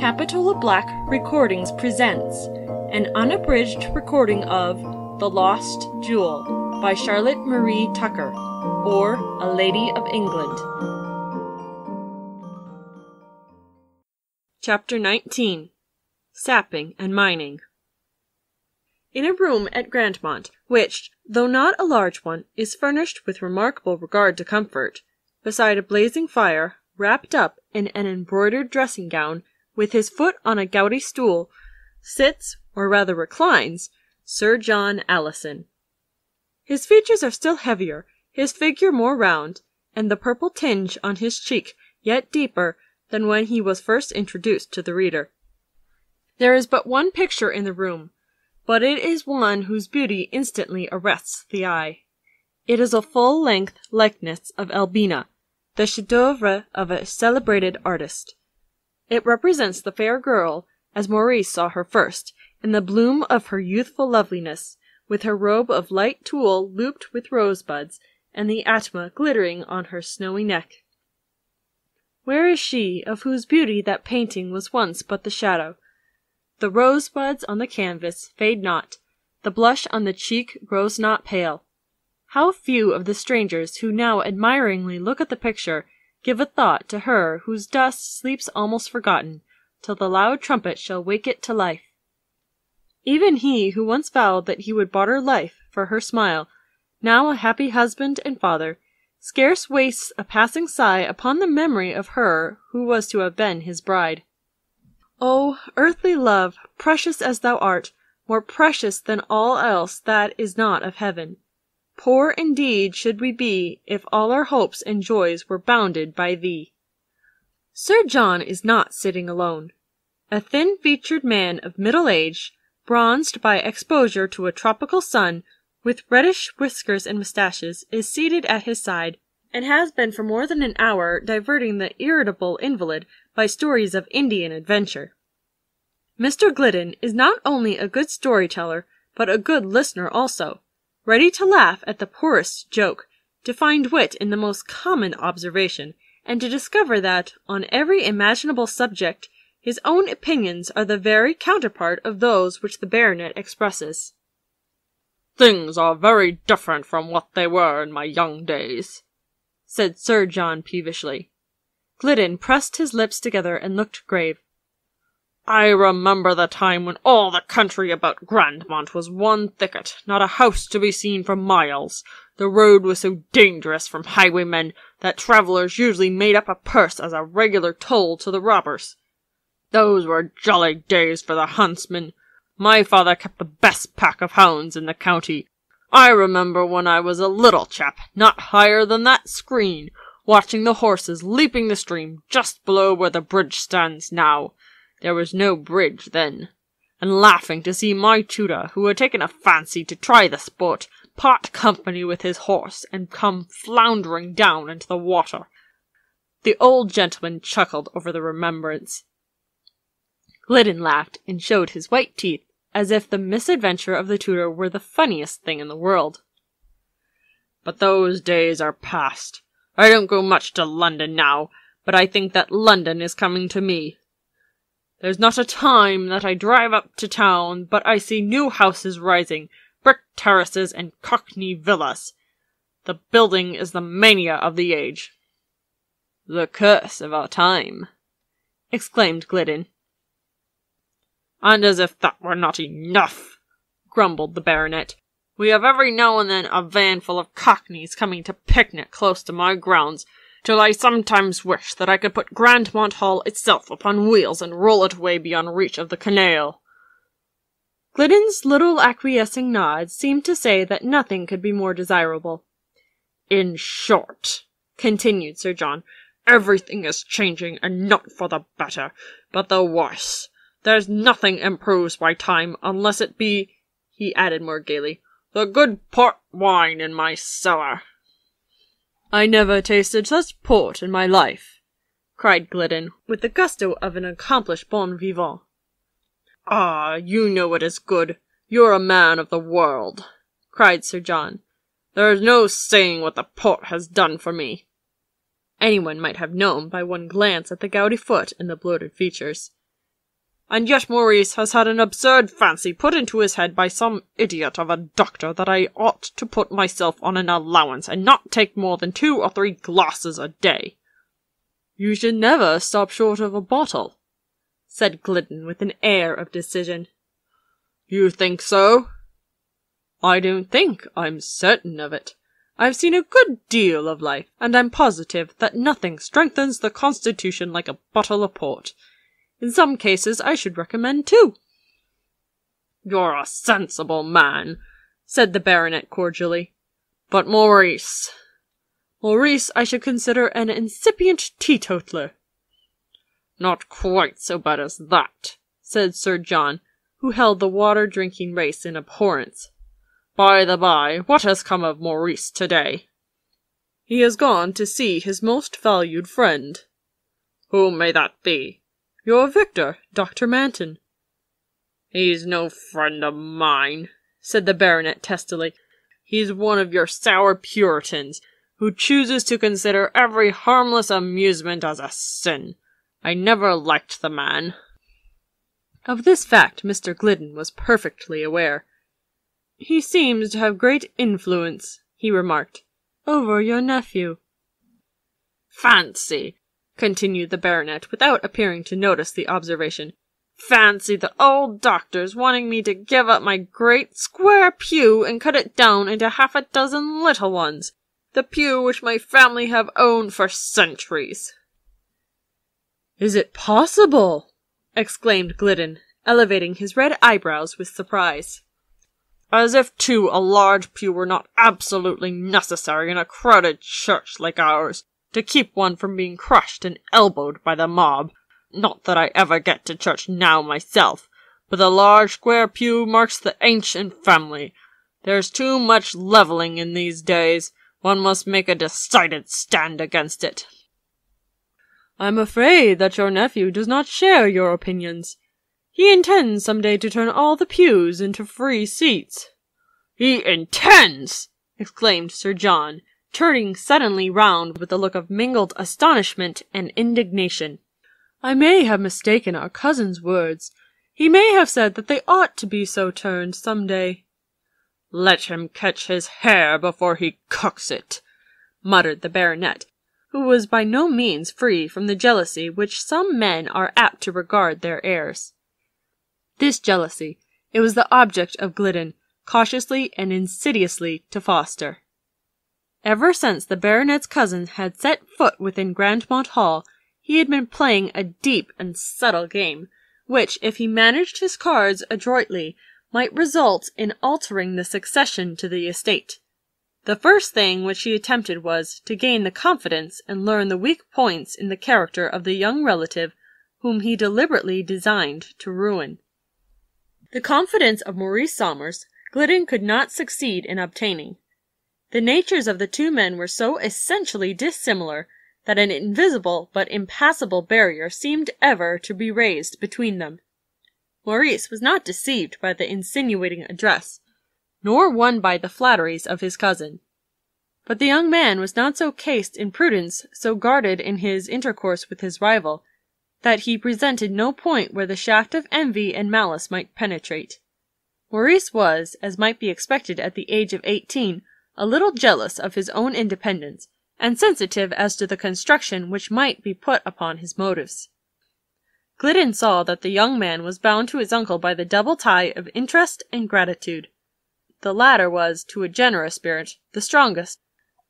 Capitola Black Recordings presents an unabridged recording of The Lost Jewel by Charlotte Marie Tucker, or A Lady of England. Chapter 19. Sapping and Mining. In a room at Grandmont, which, though not a large one, is furnished with remarkable regard to comfort, beside a blazing fire, wrapped up in an embroidered dressing-gown, with his foot on a gouty stool, sits, or rather reclines, Sir John Allison. His features are still heavier, his figure more round, and the purple tinge on his cheek yet deeper than when he was first introduced to the reader. There is but one picture in the room, but it is one whose beauty instantly arrests the eye. It is a full-length likeness of Albina, the chef-d'oeuvre of a celebrated artist. It represents the fair girl, as Maurice saw her first, in the bloom of her youthful loveliness, with her robe of light tulle looped with rosebuds, and the atma glittering on her snowy neck. Where is she, of whose beauty that painting was once but the shadow? The rosebuds on the canvas fade not, the blush on the cheek grows not pale. How few of the strangers who now admiringly look at the picture give a thought to her whose dust sleeps almost forgotten, till the loud trumpet shall wake it to life. Even he who once vowed that he would barter life for her smile, now a happy husband and father, scarce wastes a passing sigh upon the memory of her who was to have been his bride. O earthly love, precious as thou art, more precious than all else that is not of heaven! Poor indeed should we be if all our hopes and joys were bounded by thee. Sir John is not sitting alone. A thin-featured man of middle age, bronzed by exposure to a tropical sun, with reddish whiskers and moustaches, is seated at his side, and has been for more than an hour diverting the irritable invalid by stories of Indian adventure. Mr. Glidden is not only a good storyteller, but a good listener also, ready to laugh at the poorest joke, to find wit in the most common observation, and to discover that, on every imaginable subject, his own opinions are the very counterpart of those which the baronet expresses. "Things are very different from what they were in my young days," said Sir John peevishly. Glidden pressed his lips together and looked grave. "I remember the time when all the country about Grandmont was one thicket, not a house to be seen for miles. The road was so dangerous from highwaymen that travellers usually made up a purse as a regular toll to the robbers. Those were jolly days for the huntsmen. My father kept the best pack of hounds in the county. I remember when I was a little chap, not higher than that screen, watching the horses leaping the stream just below where the bridge stands now. There was no bridge then, and laughing to see my tutor, who had taken a fancy to try the sport, part company with his horse and come floundering down into the water." The old gentleman chuckled over the remembrance. Glidden laughed and showed his white teeth, as if the misadventure of the tutor were the funniest thing in the world. "But those days are past. I don't go much to London now, but I think that London is coming to me. There's not a time that I drive up to town but I see new houses rising, brick terraces and cockney villas. The building is the mania of the age." "The curse of our time," exclaimed Glidden. "And as if that were not enough," grumbled the baronet, "we have every now and then a van full of cockneys coming to picnic close to my grounds, till I sometimes wish that I could put Grandmont Hall itself upon wheels and roll it away beyond reach of the canal." Glidden's little acquiescing nod seemed to say that nothing could be more desirable. "In short," continued Sir John, "everything is changing, and not for the better, but the worse. There's nothing improves by time, unless it be," he added more gaily, "the good port wine in my cellar." "I never tasted such port in my life," cried Glidden, with the gusto of an accomplished bon vivant. "Ah, you know it is good. You're a man of the world," cried Sir John. "There's no saying what the port has done for me." Anyone might have known by one glance at the gouty foot and the bloated features. And yet Maurice has had an absurd fancy put into his head by some idiot of a doctor that I ought to put myself on an allowance and not take more than 2 or 3 glasses a day." "You should never stop short of a bottle," said Glidden with an air of decision. "You think so?" "I don't think, I'm certain of it. I've seen a good deal of life, and I'm positive that nothing strengthens the constitution like a bottle of port. In some cases I should recommend 2. "You're a sensible man," said the baronet cordially. "But Maurice—" "Maurice I should consider an incipient teetotaler." "Not quite so bad as that," said Sir John, who held the water-drinking race in abhorrence. "By the by, what has come of Maurice today?" "He has gone to see his most valued friend." "Whom may that be?" "Your Victor, Dr. Manton." "He's no friend of mine," said the baronet testily. "He's one of your sour Puritans, who chooses to consider every harmless amusement as a sin. I never liked the man." Of this fact Mr. Glidden was perfectly aware. "He seems to have great influence," he remarked, "over your nephew." "Fancy," continued the baronet, without appearing to notice the observation, "fancy the old doctor's wanting me to give up my great square pew and cut it down into 6 little ones, the pew which my family have owned for centuries." "Is it possible?" exclaimed Glidden, elevating his red eyebrows with surprise. "As if, too, a large pew were not absolutely necessary in a crowded church like ours, to keep one from being crushed and elbowed by the mob. Not that I ever get to church now myself, but the large square pew marks the ancient family. There's too much levelling in these days. One must make a decided stand against it." "I'm afraid that your nephew does not share your opinions. He intends some day to turn all the pews into free seats." "He intends!" exclaimed Sir John, turning suddenly round with a look of mingled astonishment and indignation. "I may have mistaken our cousin's words. He may have said that they ought to be so turned some day." "Let him catch his hare before he cooks it," muttered the baronet, who was by no means free from the jealousy which some men are apt to regard their heirs. This jealousy it was the object of Glidden cautiously and insidiously to foster. Ever since the baronet's cousin had set foot within Grandmont Hall, he had been playing a deep and subtle game, which, if he managed his cards adroitly, might result in altering the succession to the estate. The first thing which he attempted was to gain the confidence and learn the weak points in the character of the young relative whom he deliberately designed to ruin. The confidence of Maurice Somers Glidden could not succeed in obtaining. The natures of the 2 men were so essentially dissimilar that an invisible but impassable barrier seemed ever to be raised between them. Maurice was not deceived by the insinuating address, nor won by the flatteries of his cousin. But the young man was not so cased in prudence, so guarded in his intercourse with his rival, that he presented no point where the shaft of envy and malice might penetrate. Maurice was, as might be expected at the age of 18, a little jealous of his own independence, and sensitive as to the construction which might be put upon his motives. Glidden saw that the young man was bound to his uncle by the double tie of interest and gratitude. The latter was, to a generous spirit, the strongest,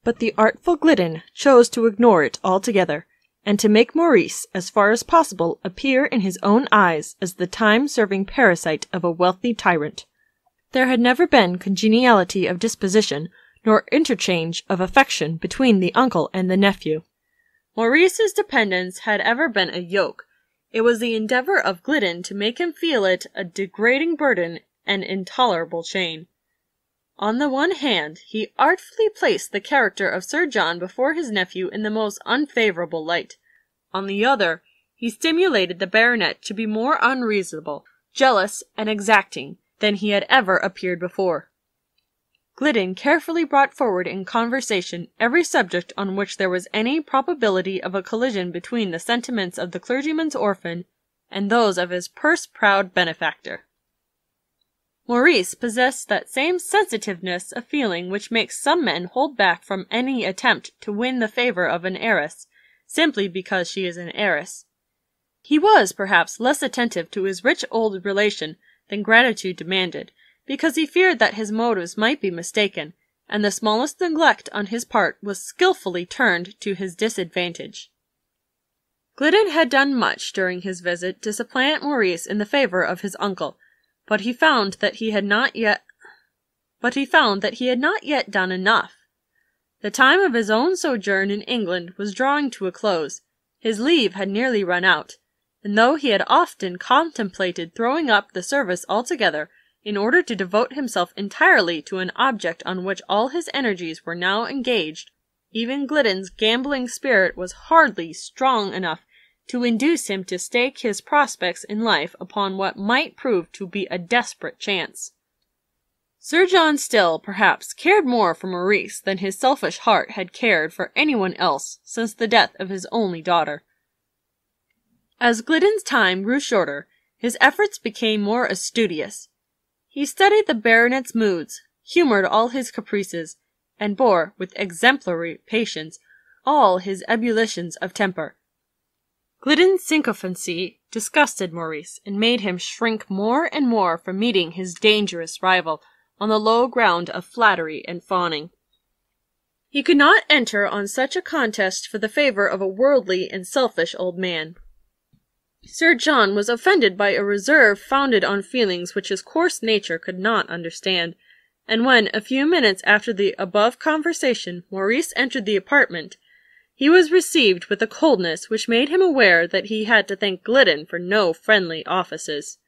but the artful Glidden chose to ignore it altogether, and to make Maurice, as far as possible, appear in his own eyes as the time-serving parasite of a wealthy tyrant. There had never been congeniality of disposition, nor interchange of affection between the uncle and the nephew. Maurice's dependence had ever been a yoke. It was the endeavour of Glidden to make him feel it a degrading burden and intolerable chain. On the one hand, he artfully placed the character of Sir John before his nephew in the most unfavourable light. On the other, he stimulated the baronet to be more unreasonable, jealous, and exacting than he had ever appeared before. Glidden carefully brought forward in conversation every subject on which there was any probability of a collision between the sentiments of the clergyman's orphan and those of his purse-proud benefactor. Maurice possessed that same sensitiveness of feeling which makes some men hold back from any attempt to win the favor of an heiress, simply because she is an heiress. He was, perhaps, less attentive to his rich old relation than gratitude demanded, because he feared that his motives might be mistaken, and the smallest neglect on his part was skilfully turned to his disadvantage. Glidden had done much during his visit to supplant Maurice in the favor of his uncle, but he found that he had not yet done enough. The time of his own sojourn in England was drawing to a close. His leave had nearly run out, and though he had often contemplated throwing up the service altogether in order to devote himself entirely to an object on which all his energies were now engaged, even Glidden's gambling spirit was hardly strong enough to induce him to stake his prospects in life upon what might prove to be a desperate chance. Sir John still, perhaps, cared more for Maurice than his selfish heart had cared for anyone else since the death of his only daughter. As Glidden's time grew shorter, his efforts became more studious. He studied the baronet's moods, humoured all his caprices, and bore, with exemplary patience, all his ebullitions of temper. Glidden's sycophancy disgusted Maurice, and made him shrink more and more from meeting his dangerous rival on the low ground of flattery and fawning. He could not enter on such a contest for the favour of a worldly and selfish old man. Sir John was offended by a reserve founded on feelings which his coarse nature could not understand, and when, a few minutes after the above conversation, Maurice entered the apartment, he was received with a coldness which made him aware that he had to thank Glidden for no friendly offices.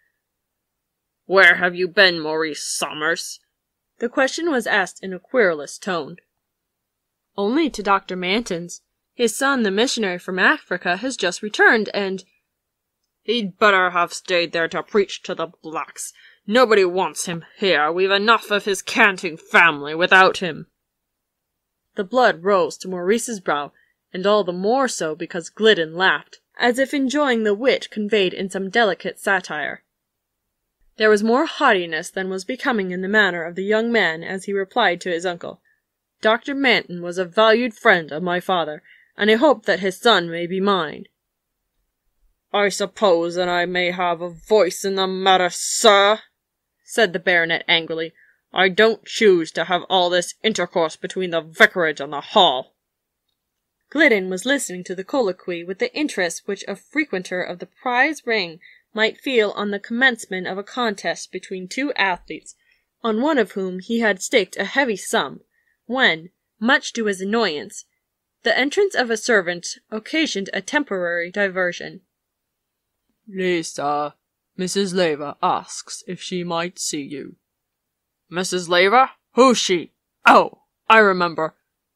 "Where have you been, Maurice Somers?" The question was asked in a querulous tone. "Only to Dr. Manton's. His son, the missionary from Africa, has just returned, and—" "He'd better have stayed there to preach to the blacks. Nobody wants him here. We've enough of his canting family without him." The blood rose to Maurice's brow, and all the more so because Glidden laughed, as if enjoying the wit conveyed in some delicate satire. There was more haughtiness than was becoming in the manner of the young man as he replied to his uncle, "Dr. Manton was a valued friend of my father, and I hope that his son may be mine." "I suppose that I may have a voice in the matter, sir," said the baronet angrily. "I don't choose to have all this intercourse between the vicarage and the hall." Glidden was listening to the colloquy with the interest which a frequenter of the prize ring might feel on the commencement of a contest between two athletes, on one of whom he had staked a heavy sum, when, much to his annoyance, the entrance of a servant occasioned a temporary diversion. "Lisa, Mrs. Laver asks if she might see you." "Mrs. Laver? Who's she? Oh, I remember,"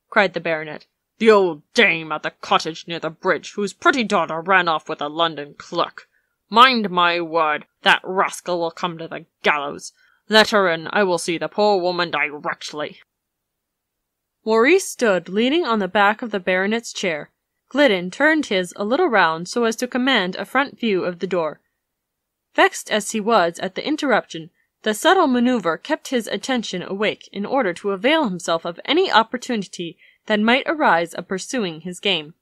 cried the baronet. "The old dame at the cottage near the bridge, whose pretty daughter ran off with a London clerk. Mind my word, that rascal will come to the gallows. Let her in. I will see the poor woman directly." Maurice stood leaning on the back of the baronet's chair. Glidden turned his a little round so as to command a front view of the door. Vexed as he was at the interruption, the subtle manoeuvre kept his attention awake in order to avail himself of any opportunity that might arise of pursuing his game.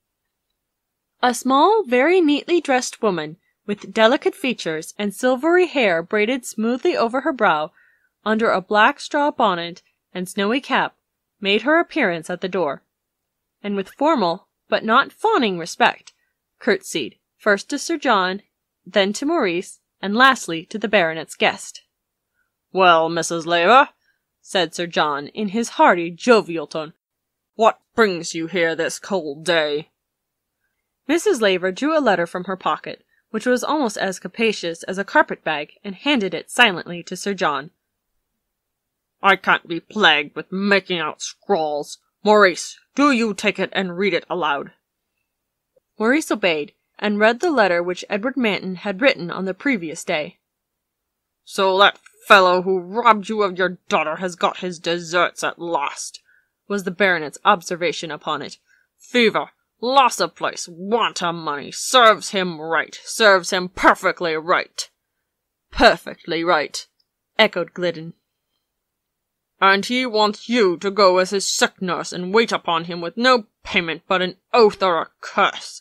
A small, very neatly dressed woman, with delicate features and silvery hair braided smoothly over her brow, under a black straw bonnet and snowy cap, made her appearance at the door, and with formal, but not fawning respect, curtsied, first to Sir John, then to Maurice, and lastly to the baronet's guest. "Well, Mrs. Laver," said Sir John, in his hearty, jovial tone, "what brings you here this cold day?" Mrs. Laver drew a letter from her pocket, which was almost as capacious as a carpet-bag, and handed it silently to Sir John. "I can't be plagued with making out scrawls. Maurice, do you take it and read it aloud." Maurice obeyed, and read the letter which Edward Manton had written on the previous day. "So that fellow who robbed you of your daughter has got his deserts at last," was the baronet's observation upon it. "Fever, Loss of place, want of money, serves him right, serves him perfectly right. Perfectly right, echoed Glidden. And he wants you to go as his sick nurse and wait upon him with no payment but an oath or a curse,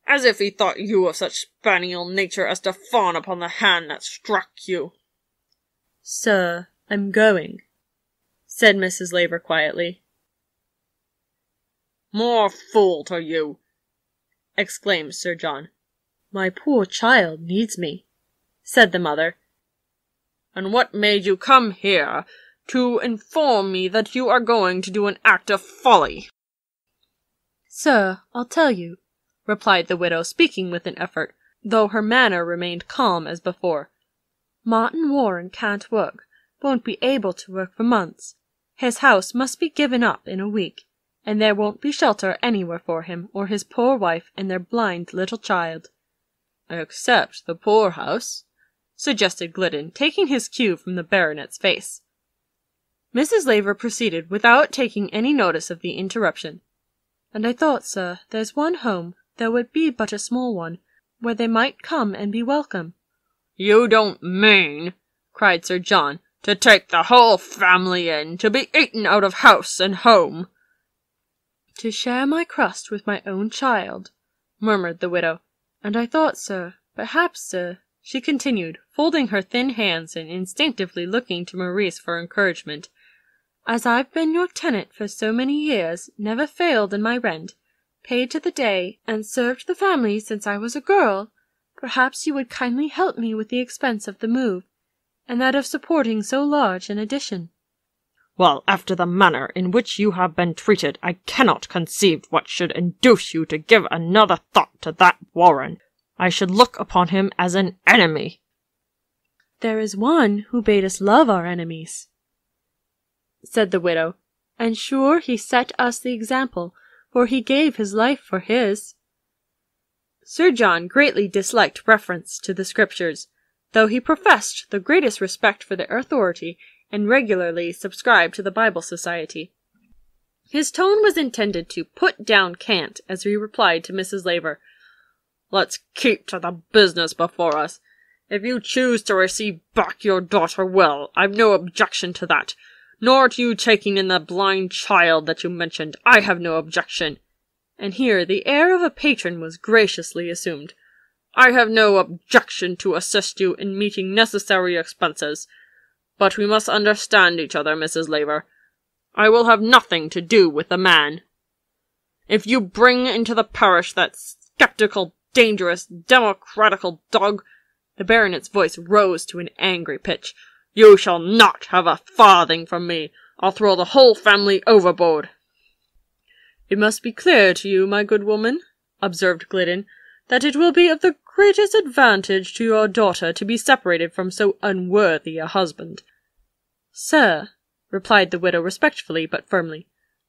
as if he thought you of such spaniel nature as to fawn upon the hand that struck you. Sir, I'm going, said Mrs. Laver quietly. More fool to you, exclaimed Sir John. My poor child needs me, said the mother. And what made you come here to inform me that you are going to do an act of folly? Sir, I'll tell you, replied the widow, speaking with an effort, though her manner remained calm as before. Martin Warren can't work, won't be able to work for months. His house must be given up in a week, and there won't be shelter anywhere for him or his poor wife and their blind little child. Except the poorhouse, suggested Glidden, taking his cue from the baronet's face. Mrs. Laver proceeded without taking any notice of the interruption. And I thought, sir, there's one home, though it be but a small one, where they might come and be welcome. You don't mean, cried Sir John, to take the whole family in, to be eaten out of house and home? To share my crust with my own child, murmured the widow. And I thought, sir, perhaps, sir, she continued, folding her thin hands and instinctively looking to Maurice for encouragement, as I've been your tenant for so many years, never failed in my rent, paid to the day, and served the family since I was a girl, perhaps you would kindly help me with the expense of the move, and that of supporting so large an addition. Well, after the manner in which you have been treated, I cannot conceive what should induce you to give another thought to that Warren. I should look upon him as an enemy. There is one who bade us love our enemies, said the widow, and sure he set us the example, for he gave his life for his. Sir John greatly disliked reference to the Scriptures, though he professed the greatest respect for their authority and regularly subscribed to the Bible Society. His tone was intended to put down cant as he replied to Mrs. Laver, "Let's keep to the business before us. If you choose to receive back your daughter, well, I've no objection to that. Nor to you taking in the blind child that you mentioned, I have no objection." And here the air of a patron was graciously assumed. "I have no objection to assist you in meeting necessary expenses. But we must understand each other, Mrs. Laver. I will have nothing to do with the man. If you bring into the parish that sceptical, dangerous, democratical dog," the baronet's voice rose to an angry pitch, "you shall not have a farthing from me. I'll throw the whole family overboard." "It must be clear to you, my good woman," observed Glidden, "that it will be of the greatest advantage to your daughter to be separated from so unworthy a husband." "Sir," replied the widow respectfully but firmly,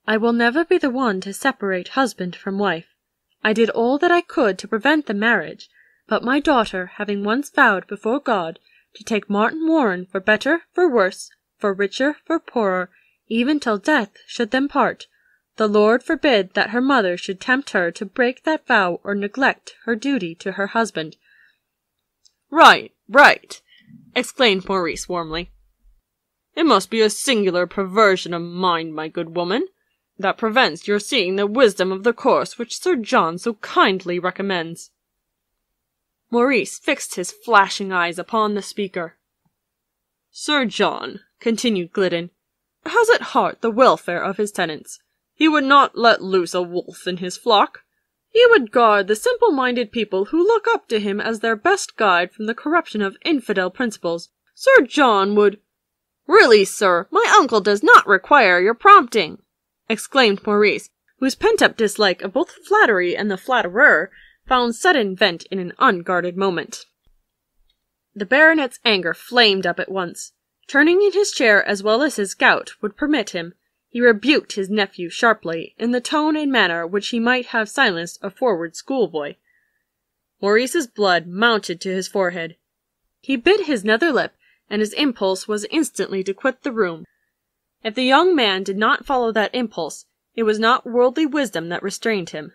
"I will never be the one to separate husband from wife. I did all that I could to prevent the marriage, but my daughter having once vowed before God to take Martin Warren for better, for worse, for richer, for poorer, even till death should them part, the Lord forbid that her mother should tempt her to break that vow or neglect her duty to her husband." "Right, right," exclaimed Maurice warmly. "It must be a singular perversion of mind, my good woman, that prevents your seeing the wisdom of the course which Sir John so kindly recommends." Maurice fixed his flashing eyes upon the speaker. "Sir John," continued Glidden, "has at heart the welfare of his tenants. He would not let loose a wolf in his flock. He would guard the simple-minded people who look up to him as their best guide from the corruption of infidel principles. Sir John would—" "Really, sir, my uncle does not require your prompting," exclaimed Maurice, whose pent-up dislike of both flattery and the flatterer found sudden vent in an unguarded moment. The baronet's anger flamed up at once. Turning in his chair as well as his gout would permit him, he rebuked his nephew sharply, in the tone and manner which he might have silenced a forward schoolboy. Maurice's blood mounted to his forehead. He bit his nether lip, and his impulse was instantly to quit the room. If the young man did not follow that impulse, it was not worldly wisdom that restrained him.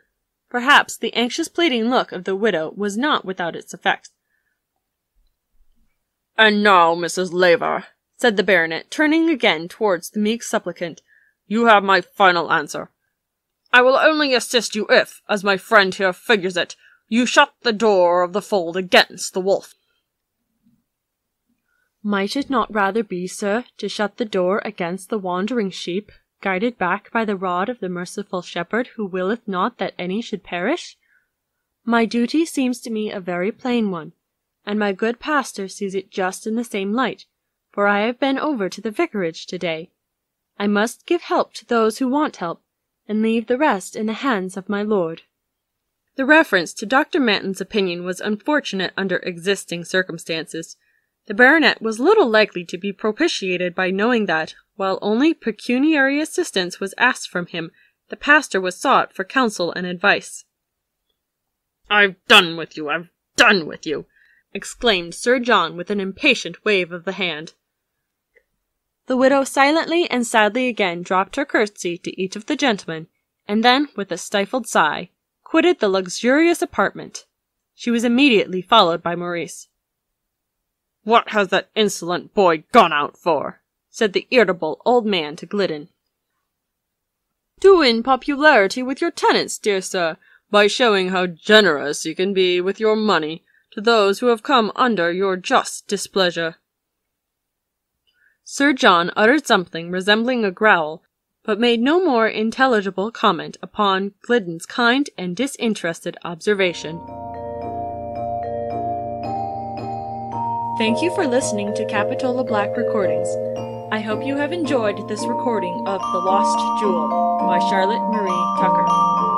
Perhaps the anxious pleading look of the widow was not without its effect. "And now, Mrs. Laver," said the baronet, turning again towards the meek supplicant, "you have my final answer. I will only assist you if, as my friend here figures it, you shut the door of the fold against the wolf." "Might it not rather be, sir, to shut the door against the wandering sheep, guided back by the rod of the merciful shepherd who willeth not that any should perish? My duty seems to me a very plain one, and my good pastor sees it just in the same light, for I have been over to the vicarage today. I must give help to those who want help, and leave the rest in the hands of my lord." The reference to Dr. Manton's opinion was unfortunate under existing circumstances. The baronet was little likely to be propitiated by knowing that, while only pecuniary assistance was asked from him, the pastor was sought for counsel and advice. "I've done with you, I've done with you," exclaimed Sir John with an impatient wave of the hand. The widow silently and sadly again dropped her curtsy to each of the gentlemen, and then, with a stifled sigh, quitted the luxurious apartment. She was immediately followed by Maurice. "What has that insolent boy gone out for?" said the irritable old man to Glidden. "To win popularity with your tenants, dear sir, by showing how generous you can be with your money to those who have come under your just displeasure." Sir John uttered something resembling a growl, but made no more intelligible comment upon Glidden's kind and disinterested observation. Thank you for listening to Capitola Black Recordings. I hope you have enjoyed this recording of The Lost Jewel by Charlotte Marie Tucker.